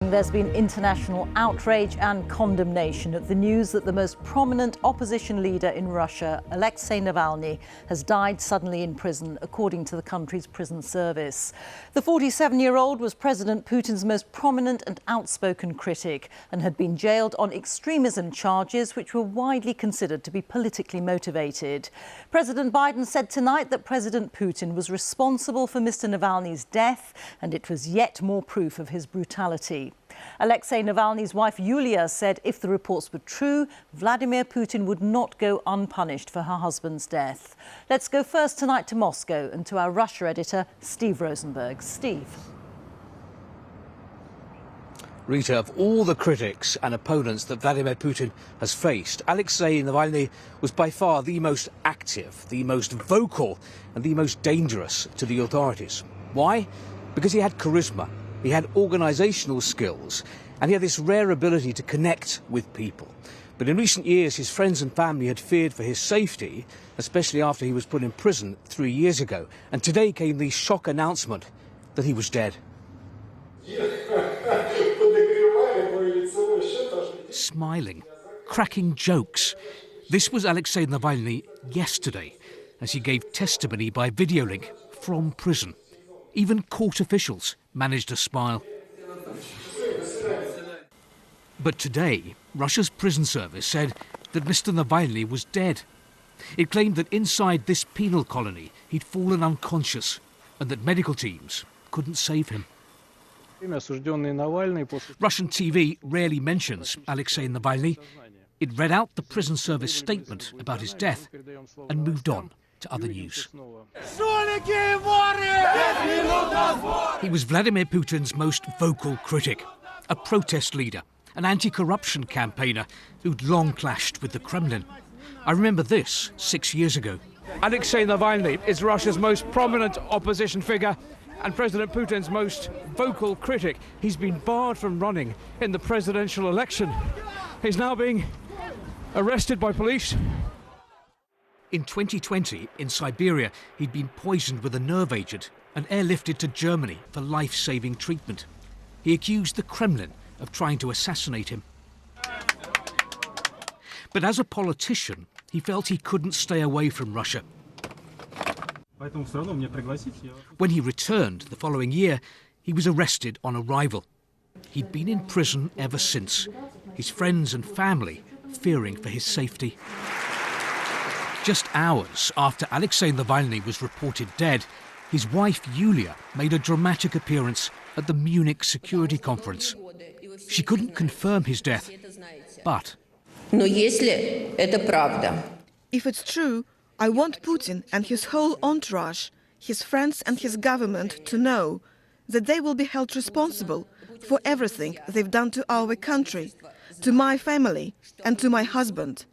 There's been international outrage and condemnation at the news that the most prominent opposition leader in Russia, Alexei Navalny, has died suddenly in prison, according to the country's prison service. The 47-year-old was President Putin's most prominent and outspoken critic and had been jailed on extremism charges which were widely considered to be politically motivated. President Biden said tonight that President Putin was responsible for Mr. Navalny's death, and it was yet more proof of his brutality. Alexei Navalny's wife Yulia said if the reports were true, Vladimir Putin would not go unpunished for her husband's death. Let's go first tonight to Moscow and to our Russia editor, Steve Rosenberg. Steve. Reeta, of all the critics and opponents that Vladimir Putin has faced, Alexei Navalny was by far the most active, the most vocal and the most dangerous to the authorities. Why? Because he had charisma. He had organisational skills and he had this rare ability to connect with people. But in recent years, his friends and family had feared for his safety, especially after he was put in prison 3 years ago. And today came the shock announcement that he was dead. Smiling, cracking jokes. This was Alexei Navalny yesterday as he gave testimony by video link from prison. Even court officials managed to smile. But today, Russia's prison service said that Mr. Navalny was dead. It claimed that inside this penal colony he'd fallen unconscious and that medical teams couldn't save him. Russian TV rarely mentions Alexei Navalny. It read out the prison service statement about his death and moved on to other news. He was Vladimir Putin's most vocal critic, a protest leader, an anti-corruption campaigner who'd long clashed with the Kremlin. I remember this 6 years ago. Alexei Navalny is Russia's most prominent opposition figure and President Putin's most vocal critic. He's been barred from running in the presidential election. He's now being arrested by police. In 2020, in Siberia, he'd been poisoned with a nerve agent and airlifted to Germany for life-saving treatment. He accused the Kremlin of trying to assassinate him. But as a politician, he felt he couldn't stay away from Russia. When he returned the following year, he was arrested on arrival. He'd been in prison ever since, his friends and family fearing for his safety. Just hours after Alexei Navalny was reported dead, his wife Yulia made a dramatic appearance at the Munich Security Conference. She couldn't confirm his death, but... If it's true, I want Putin and his whole entourage, his friends and his government to know that they will be held responsible for everything they've done to our country, to my family and to my husband.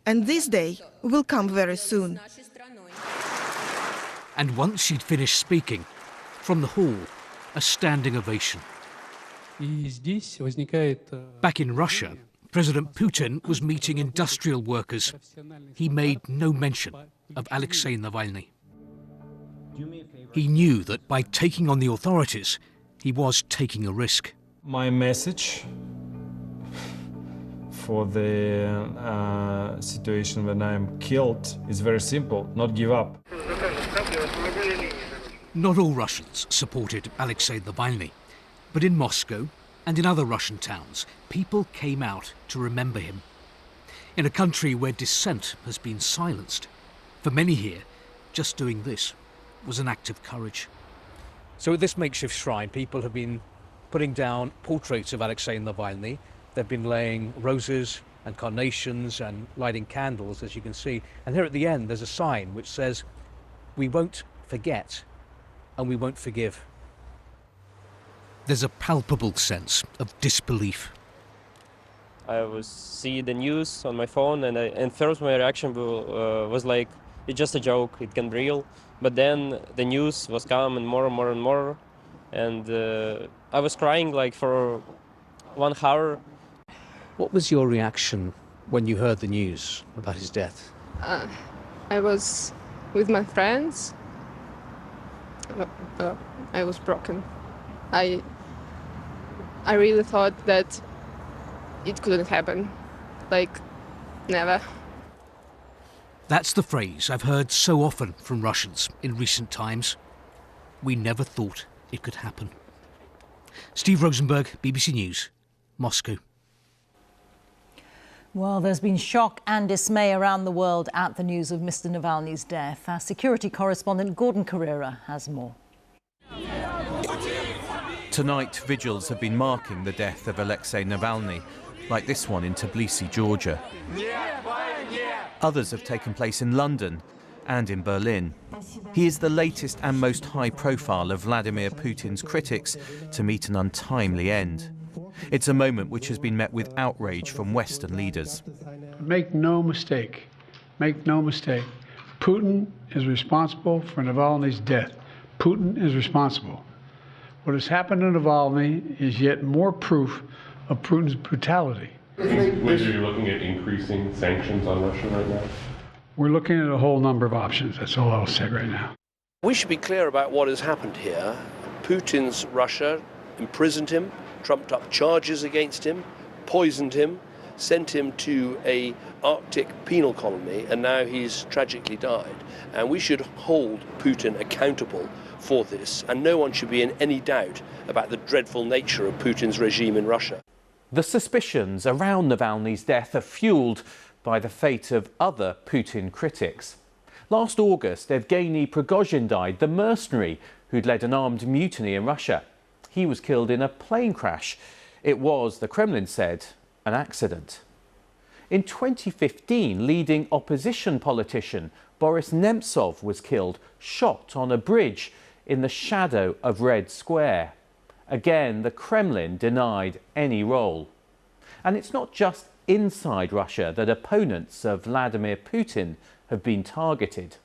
And this day will come very soon. And once she'd finished speaking, from the hall, a standing ovation. Back in Russia, President Putin was meeting industrial workers. He made no mention of Alexei Navalny. He knew that by taking on the authorities, he was taking a risk. My message for the situation when I'm killed is very simple: not give up. Not all Russians supported Alexei Navalny, but in Moscow and in other Russian towns, people came out to remember him. In a country where dissent has been silenced, for many here, just doing this was an act of courage. So at this makeshift shrine, people have been putting down portraits of Alexei Navalny. They've been laying roses and carnations and lighting candles, as you can see. And here at the end, there's a sign which says, "We won't forget and we won't forgive." There's a palpable sense of disbelief. I was see the news on my phone, and first my reaction was like, it's just a joke, it can be real. But then the news was coming more and more and more, and I was crying like for 1 hour. What was your reaction when you heard the news about his death? I was with my friends. I was broken. I I really thought that it couldn't happen. Like, never. That's the phrase I've heard so often from Russians in recent times. We never thought it could happen. Steve Rosenberg, BBC News, Moscow. Well, there's been shock and dismay around the world at the news of Mr. Navalny's death. Our security correspondent Gordon Corera has more. Tonight, vigils have been marking the death of Alexei Navalny, like this one in Tbilisi, Georgia. Others have taken place in London and in Berlin. He is the latest and most high-profile of Vladimir Putin's critics to meet an untimely end. It's a moment which has been met with outrage from Western leaders. Make no mistake, Putin is responsible for Navalny's death. Putin is responsible. What has happened to Navalny is yet more proof of Putin's brutality. Whether you're looking at increasing sanctions on Russia right now? We're looking at a whole number of options. That's all I'll say right now. We should be clear about what has happened here. Putin's Russia imprisoned him, trumped up charges against him, poisoned him, sent him to an Arctic penal colony, and now he's tragically died. And we should hold Putin accountable for this, and no one should be in any doubt about the dreadful nature of Putin's regime in Russia. The suspicions around Navalny's death are fuelled by the fate of other Putin critics. Last August, Evgeny Prigozhin died, the mercenary who'd led an armed mutiny in Russia. He was killed in a plane crash. It was, the Kremlin said, an accident. In 2015, leading opposition politician Boris Nemtsov was killed, shot on a bridge in the shadow of Red Square. Again, the Kremlin denied any role. And it's not just inside Russia that opponents of Vladimir Putin have been targeted.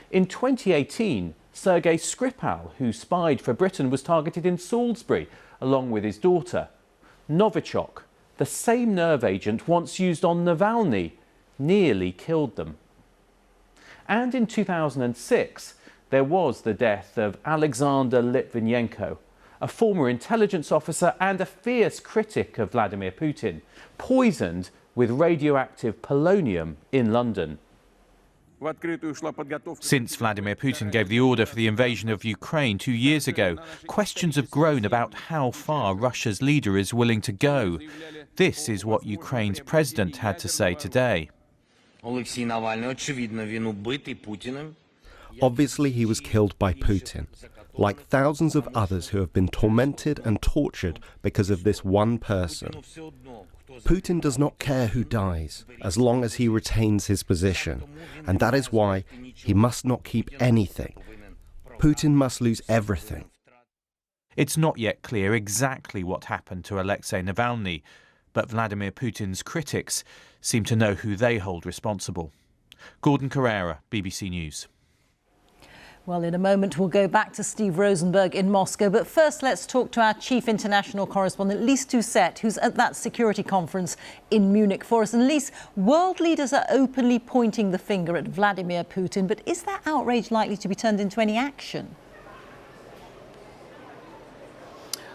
In 2018, Sergei Skripal, who spied for Britain, was targeted in Salisbury along with his daughter. Novichok, the same nerve agent once used on Navalny, nearly killed them. And in 2006, there was the death of Alexander Litvinenko, a former intelligence officer and a fierce critic of Vladimir Putin, poisoned with radioactive polonium in London. Since Vladimir Putin gave the order for the invasion of Ukraine 2 years ago, questions have grown about how far Russia's leader is willing to go. This is what Ukraine's president had to say today. Obviously, he was killed by Putin, like thousands of others who have been tormented and tortured because of this one person. Putin does not care who dies, as long as he retains his position, and that is why he must not keep anything. Putin must lose everything. It's not yet clear exactly what happened to Alexei Navalny, but Vladimir Putin's critics seem to know who they hold responsible. Gordon Corera, BBC News. Well, in a moment, we'll go back to Steve Rosenberg in Moscow. But first, let's talk to our chief international correspondent, Lyse Doucet, who's at that security conference in Munich for us. And Lyse, world leaders are openly pointing the finger at Vladimir Putin. But is that outrage likely to be turned into any action?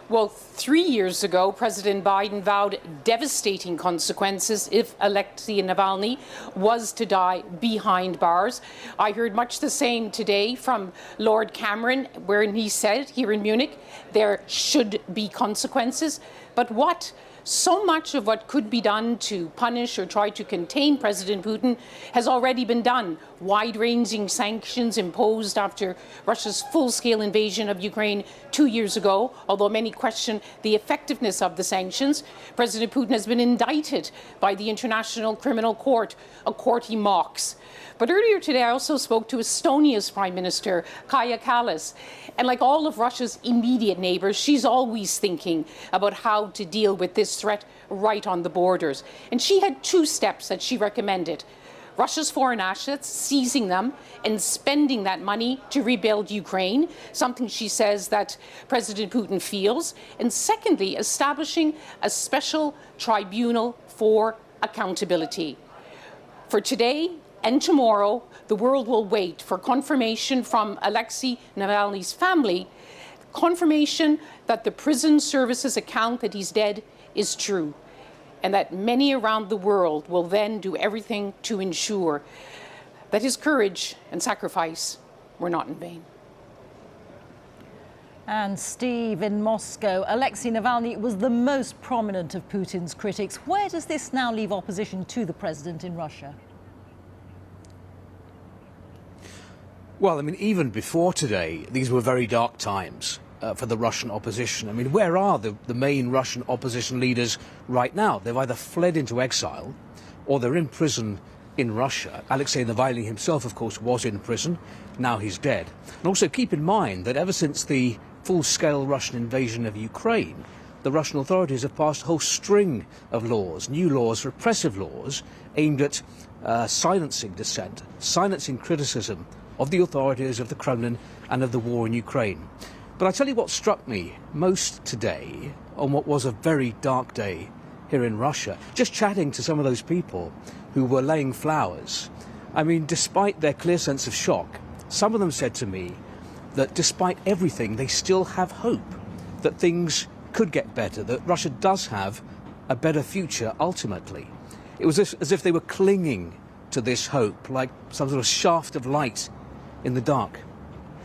Well, 3 years ago, President Biden vowed devastating consequences if Alexei Navalny was to die behind bars. I heard much the same today from Lord Cameron, wherein he said here in Munich there should be consequences. But what? So much of what could be done to punish or try to contain President Putin has already been done. Wide-ranging sanctions imposed after Russia's full-scale invasion of Ukraine 2 years ago, although many question the effectiveness of the sanctions. President Putin has been indicted by the International Criminal Court, a court he mocks. But earlier today, I also spoke to Estonia's Prime Minister, Kaja Kallas. And like all of Russia's immediate neighbors, she's always thinking about how to deal with this threat right on the borders. And she had 2 steps that she recommended. Russia's foreign assets, seizing them and spending that money to rebuild Ukraine, something she says that President Putin feels. And secondly, establishing a special tribunal for accountability. For today and tomorrow, the world will wait for confirmation from Alexei Navalny's family confirmation that the prison services account that he's dead is true, and that many around the world will then do everything to ensure that his courage and sacrifice were not in vain. And Steve, in Moscow, Alexei Navalny was the most prominent of Putin's critics. Where does this now leave opposition to the president in Russia? Well, I mean, even before today, these were very dark times for the Russian opposition. I mean, where are the main Russian opposition leaders right now? They've either fled into exile or they're in prison in Russia. Alexei Navalny himself, of course, was in prison. Now he's dead. And also keep in mind that ever since the full-scale Russian invasion of Ukraine, the Russian authorities have passed a whole string of laws, new laws, repressive laws, aimed at silencing dissent, silencing criticism of the authorities of the Kremlin and of the war in Ukraine. But I tell you what struck me most today, on what was a very dark day here in Russia, just chatting to some of those people who were laying flowers. I mean, despite their clear sense of shock, some of them said to me that despite everything, they still have hope that things could get better, that Russia does have a better future ultimately. It was as if they were clinging to this hope, like some sort of shaft of light in the dark.